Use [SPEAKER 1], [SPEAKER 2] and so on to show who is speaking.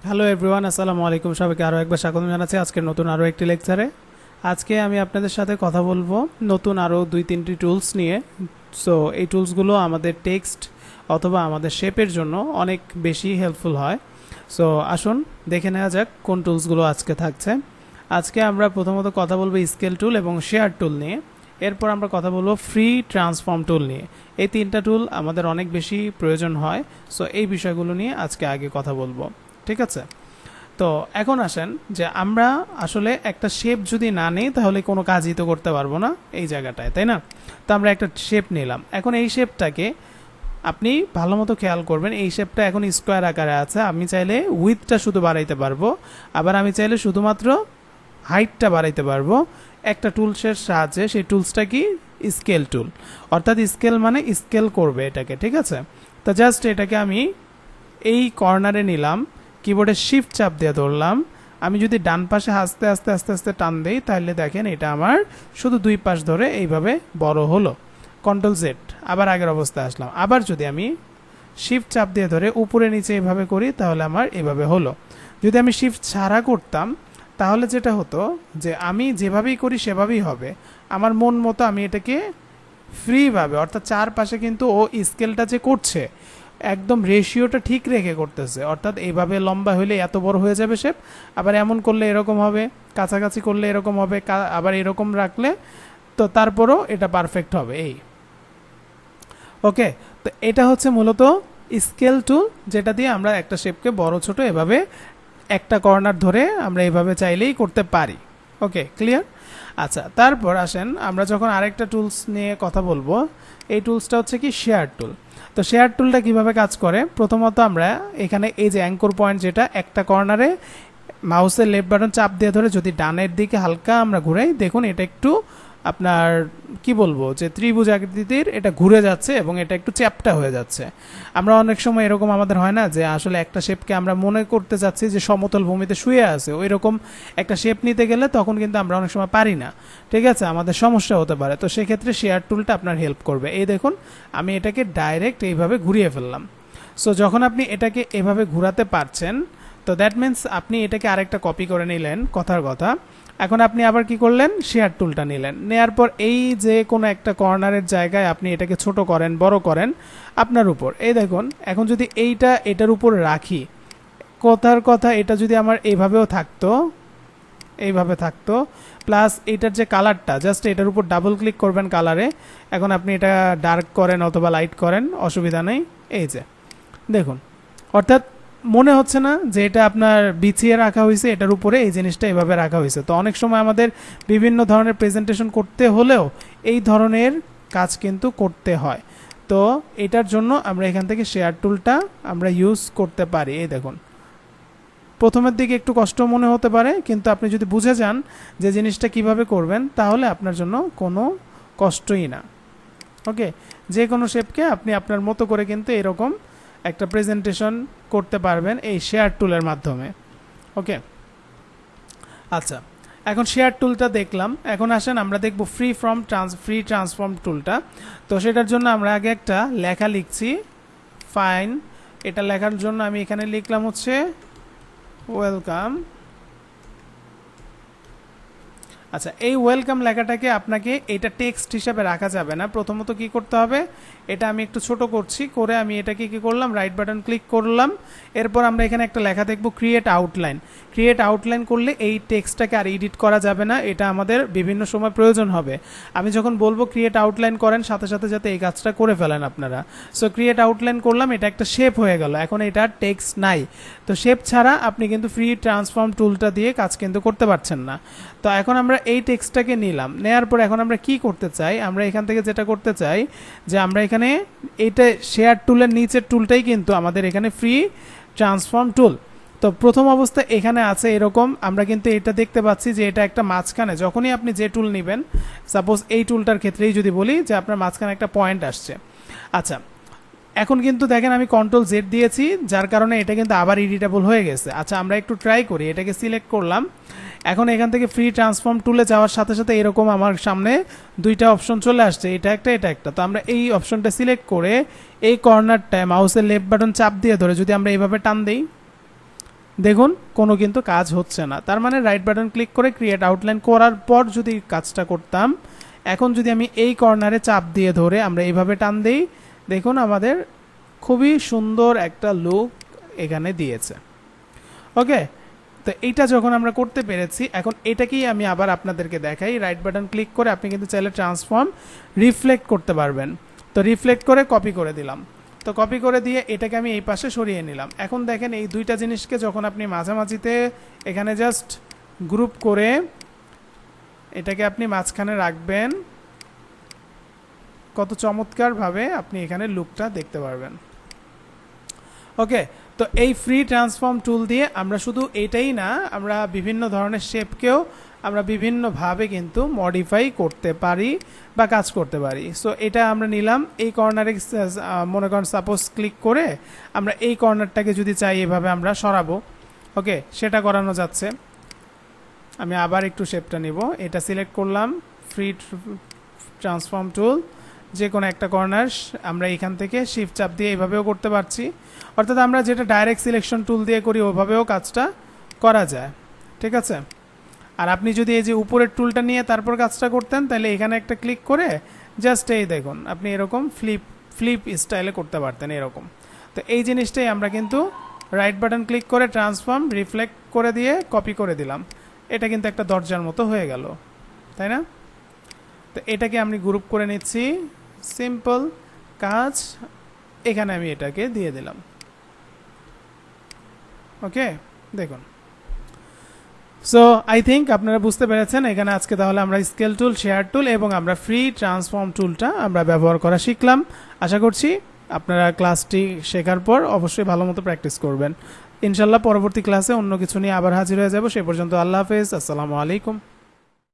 [SPEAKER 1] Hello everyone, আসসালামু আলাইকুম। সবাইকে আরও একবার স্বাগত জানাচ্ছি আজকের নতুন আরও একটি লেকচারে। আজকে আমি আপনাদের সাথে কথা বলবো নতুন আরও 2-3টি টুলস নিয়ে। সো এই টুলসগুলো আমাদের টেক্সট অথবা আমাদের শেপের জন্য অনেক বেশি হেল্পফুল হয়। সো আসুন দেখে নেওয়া যাক কোন টুলসগুলো আজকে থাকছে। আজকে আমরা প্রথমত কথা বলবো স্কেল টুল এবং শেয়ার টুল নিয়ে। এরপর আমরা কথা বলবো ফ্রি ট্রান্সফর্ম টুল নিয়ে। এই তিনটা টুল আমাদের অনেক বেশি প্রয়োজন হয়। সো এই বিষয়গুলো নিয়ে আজকে আগে কথা বলবো, ঠিক আছে? তো এখন আসেন যে আমরা আসলে একটা শেপ যদি না নিই তাহলে কোনো কাজই তো করতে পারবো না এই জায়গাটায়, তাই না? তো আমরা একটা শেপ নিলাম। এখন এই শেপটাকে আপনি ভালো মতো খেয়াল করবেন, এই শেপটা এখন স্কোয়ার আকারে আছে। আমি চাইলে উইথটা শুধু বাড়াইতে পারবো, আবার আমি চাইলে শুধুমাত্র হাইটটা বাড়াইতে পারবো একটা টুলসের সাহায্যে। সেই টুলসটা কি? স্কেল টুল। অর্থাৎ স্কেল মানে স্কেল করবে এটাকে, ঠিক আছে? তো জাস্ট এটাকে আমি এই কর্নারে নিলাম, কিবোর্ডে শিফট চাপ দিয়ে ধরলাম। আমি যদি ডান পাশে আস্তে আস্তে আস্তে আস্তে টান দেই তাহলে দেখেন এটা আমার শুধু দুই পাশ ধরে এইভাবে বড় হলো। কন্ট্রোল জেড, আবার আগের অবস্থায় আসলাম। আবার যদি আমি শিফট চাপ দিয়ে ধরে উপরে নিচে এইভাবে করি তাহলে আমার এভাবে হলো। যদি আমি শিফট ছাড়া করতাম তাহলে যেটা হতো যে আমি যেভাবেই করি সেভাবেই হবে। আমার মন মতো আমি এটাকে ফ্রিভাবে, অর্থাৎ চারপাশে কিন্তু ও স্কেলটা যে করছে একদম রেশিওটা ঠিক রেখে করতেছে। অর্থাৎ এইভাবে লম্বা হলে এত বড় হয়ে যাবে শেপ, আবার এমন করলে এরকম হবে, কাছাকাছি করলে এরকম হবে, আবার এরকম রাখলে তো তারপরও এটা পারফেক্ট হবে। এই ওকে। তো এটা হচ্ছে মূলত স্কেল টুল, যেটা দিয়ে আমরা একটা শেপকে বড় ছোট এভাবে একটা কর্নার ধরে আমরা এভাবে চাইলেই করতে পারি। ওকে, ক্লিয়ার? আচ্ছা, তারপর আসেন আমরা যখন আরেকটা টুলস নিয়ে কথা বলবো। এই টুলসটা হচ্ছে কি? শেয়ার টুল। তো শেয়ার টুলটা কিভাবে কাজ করে? প্রথমত আমরা এখানে এই যে অ্যাঙ্কর পয়েন্ট, যেটা একটা কর্নারে মাউসের লেফট বাটন চাপ দিয়ে ধরে যদি ডানের দিকে হালকা আমরা ঘুরাই, দেখুন এটা একটু আপনার কি বলবো যে ত্রিভুজ আকৃতির এটা ঘুরে যাচ্ছে এবং এটা একটু চ্যাপ্টা হয়ে যাচ্ছে। আমরা অনেক সময় এরকম আমাদের হয় না যে আসলে একটা শেপকে আমরা মনে করতে চাচ্ছি যে সমতল ভূমিতে শুয়ে আছে, ওই রকম একটা শেপ নিতে গেলে তখন কিন্তু আমরা অনেক সময় পারি না, ঠিক আছে? আমাদের সমস্যা হতে পারে। তো সেক্ষেত্রে শেয়ার টুলটা আপনার হেল্প করবে। এই দেখুন আমি এটাকে ডাইরেক্ট এইভাবে ঘুরিয়ে ফেললাম। সো যখন আপনি এটাকে এভাবে ঘুরাতে পারছেন, তো দ্যাট মিন্স আপনি এটাকে আরেকটা কপি করে নিলেন, কথার কথা। এখন আপনি আবার কি করলেন? শেয়ার টুলটা নিলেন। নেয়ার পর এই যে কোনো একটা কর্নারের জায়গায় আপনি এটাকে ছোট করেন, বড় করেন, আপনার উপর। এই দেখুন এখন যদি এইটা এটার উপর রাখি, কথার কথা এটা যদি আমার এইভাবেও থাকতো, এইভাবে থাকতো, প্লাস এটার যে কালারটা, জাস্ট এটার উপর ডাবল ক্লিক করবেন কালারে। এখন আপনি এটা ডার্ক করেন অথবা লাইট করেন, অসুবিধা নেই। এই যে দেখুন, অর্থাৎ মনে হচ্ছে না যে এটা আপনার বিছিয়ে রাখা হয়েছে, এটার উপরে এই জিনিসটা এভাবে রাখা হয়েছে। তো অনেক সময় আমাদের বিভিন্ন ধরনের প্রেজেন্টেশন করতে হলেও এই ধরনের কাজ কিন্তু করতে হয়। তো এটার জন্য আমরা এখান থেকে শেয়ার টুলটা আমরা ইউজ করতে পারি। এই দেখুন, প্রথমের দিকে একটু কষ্ট মনে হতে পারে, কিন্তু আপনি যদি বুঝে যান যে জিনিসটা কিভাবে করবেন তাহলে আপনার জন্য কোনো কষ্টই না। ওকে, যে কোনো শেপকে আপনি আপনার মতো করে কিন্তু এরকম একটা প্রেজেন্টেশন করতে পারবেন এই শেয়ার টুলের মাধ্যমে। ওকে, আচ্ছা, এখন শেয়ার টুলটা দেখলাম। এখন আসেন আমরা দেখব ফ্রি ট্রান্সফর্ম টুলটা। তো সেটার জন্য আমরা আগে একটা লেখা লিখছি, ফাইন। এটা লেখার জন্য আমি এখানে লিখলাম হচ্ছে ওয়েলকাম। আচ্ছা, এই ওয়েলকাম লেখাটাকে আপনাকে এটা টেক্সট হিসাবে রাখা যাবে না। প্রথমত কি করতে হবে, এটা আমি একটু ছোট করছি, করে আমি এটাকে কি করলাম, রাইট বাটন ক্লিক করলাম। এরপর আমরা এখানে একটা লেখা দেখব ক্রিয়েট আউটলাইন। ক্রিয়েট আউটলাইন করলে এই টেক্সটটাকে আর এডিট করা যাবে না, এটা আমাদের বিভিন্ন সময় প্রয়োজন হবে। আমি যখন বলবো ক্রিয়েট আউটলাইন করেন, সাথে সাথে যাতে এই কাজটা করে ফেলেন আপনারা। সো ক্রিয়েট আউটলাইন করলাম, এটা একটা শেপ হয়ে গেল। এখন এটা টেক্সট নাই, তো শেপ ছাড়া আপনি কিন্তু ফ্রি ট্রান্সফর্ম টুলটা দিয়ে কাজ কিন্তু করতে পারছেন না। তো এখন আমরা এই টেক্সটটাকে নিলাম, নেয়ার পর এখন আমরা কি করতে চাই, আমরা এখান থেকে যেটা করতে চাই যে আমরা এখানে এইটা শেয়ার টুলের নিচের টুলটাই কিন্তু আমাদের এখানে ফ্রি ট্রান্সফর্ম টুল। তো প্রথম অবস্থা এখানে আছে এরকম, আমরা কিন্তু এটা দেখতে পাচ্ছি যে এটা একটা মাঝখানে, যখনই আপনি যে টুল নেবেন, সাপোজ এই টুলটার ক্ষেত্রেই যদি বলি যে আপনার মাঝখানে একটা পয়েন্ট আসছে। আচ্ছা, এখন কিন্তু দেখেন আমি কন্ট্রোল জেড দিয়েছি, যার কারণে এটা কিন্তু আবার এডিটেবল হয়ে গেছে। আচ্ছা, আমরা একটু ট্রাই করি, এটাকে সিলেক্ট করলাম। এখন এখান থেকে ফ্রি ট্রান্সফর্ম টুলে যাওয়ার সাথে সাথে এরকম আমার সামনে দুইটা অপশন চলে আসছে, এটা একটা এটা একটা। তো আমরা এই অপশনটা সিলেক্ট করে এই কর্নারটায় মাউসের লেফট বাটন চাপ দিয়ে ধরে যদি আমরা এইভাবে টান দিই, দেখুন কোনো কিন্তু কাজ হচ্ছে না, তার মানে রাইট বাটন ক্লিক করে ক্রিয়েট আউটলাইন করার পর যদি কাজটা করতাম, এখন যদি আমি এই কর্নারে চাপ দিয়ে ধরে আমরা এইভাবে টান দিই, দেখুন আমাদের খুবই সুন্দর একটা লুক এখানে দিয়েছে। ওকে, তো এইটা যখন আমরা করতে পেরেছি, এখন এটাকেই আমি আবার আপনাদেরকে দেখাই। রাইট বাটন ক্লিক করে আপনি কিন্তু চাইলে ট্রান্সফর্ম রিফ্লেক্ট করতে পারবেন। তো রিফ্লেক্ট করে কপি করে দিলাম। তো কপি করে দিয়ে এটাকে আমি এই পাশে সরিয়ে নিলাম। এখন দেখেন এই দুইটা জিনিসকে যখন আপনি মাঝামাঝিতে এখানে জাস্ট গ্রুপ করে এটাকে আপনি মাঝখানে রাখবেন, কত চমৎকারভাবে আপনি এখানে লুকটা দেখতে পারবেন। ওকে, তো এই ফ্রি ট্রান্সফর্ম টুল দিয়ে আমরা শুধু এটাই না, আমরা বিভিন্ন ধরনের শেপকেও আমরা বিভিন্নভাবে কিন্তু মডিফাই করতে পারি বা কাজ করতে পারি। সো এটা আমরা নিলাম, এই কর্নারে মনে করেন সাপোজ ক্লিক করে আমরা এই কর্নারটাকে যদি চাই এভাবে আমরা সরাবো, ওকে সেটা করানো যাচ্ছে। আমি আবার একটু শেপটা নিব, এটা সিলেক্ট করলাম, ফ্রি ট্রান্সফর্ম টুল, যে কোনো একটা কর্নার আমরা এখান থেকে শিফট চাপ দিয়ে এভাবেও করতে পারছি, অর্থাৎ আমরা যেটা ডাইরেক্ট সিলেকশন টুল দিয়ে করি ওভাবেও কাজটা করা যায়। ঠিক আছে, আর আপনি যদি এই যে উপরের টুলটা নিয়ে তারপর কাজটা করতেন, তাহলে এখানে একটা ক্লিক করে জাস্ট এই দেখুন আপনি এরকম ফ্লিপ স্টাইলে করতে পারতেন এরকম। তো এই জিনিসটাই আমরা কিন্তু রাইট বাটন ক্লিক করে ট্রান্সফর্ম রিফ্লেক্ট করে দিয়ে কপি করে দিলাম, এটা কিন্তু একটা দরজার মতো হয়ে গেল, তাই না? তো এটাকে আমি গ্রুপ করে নিচ্ছি, সিম্পল কাজ, এখানে আমি এটাকে দিয়ে দিলাম। ওকে, দেখুন। সো আই থিঙ্ক আপনারা বুঝতে পেরেছেন এখানে আজকে তাহলে আমরা স্কেল টুল, শেয়ার টুল এবং আমরা ফ্রি ট্রান্সফর্ম টুলটা আমরা ব্যবহার করা শিখলাম। আশা করছি আপনারা ক্লাসটি শেখার পর অবশ্যই ভালো মতো প্র্যাকটিস করবেন। ইনশাল্লাহ পরবর্তী ক্লাসে অন্য কিছু নিয়ে আবার হাজির হয়ে যাব। সে পর্যন্ত আল্লাহ হাফেজ, আসসালামু আলাইকুম।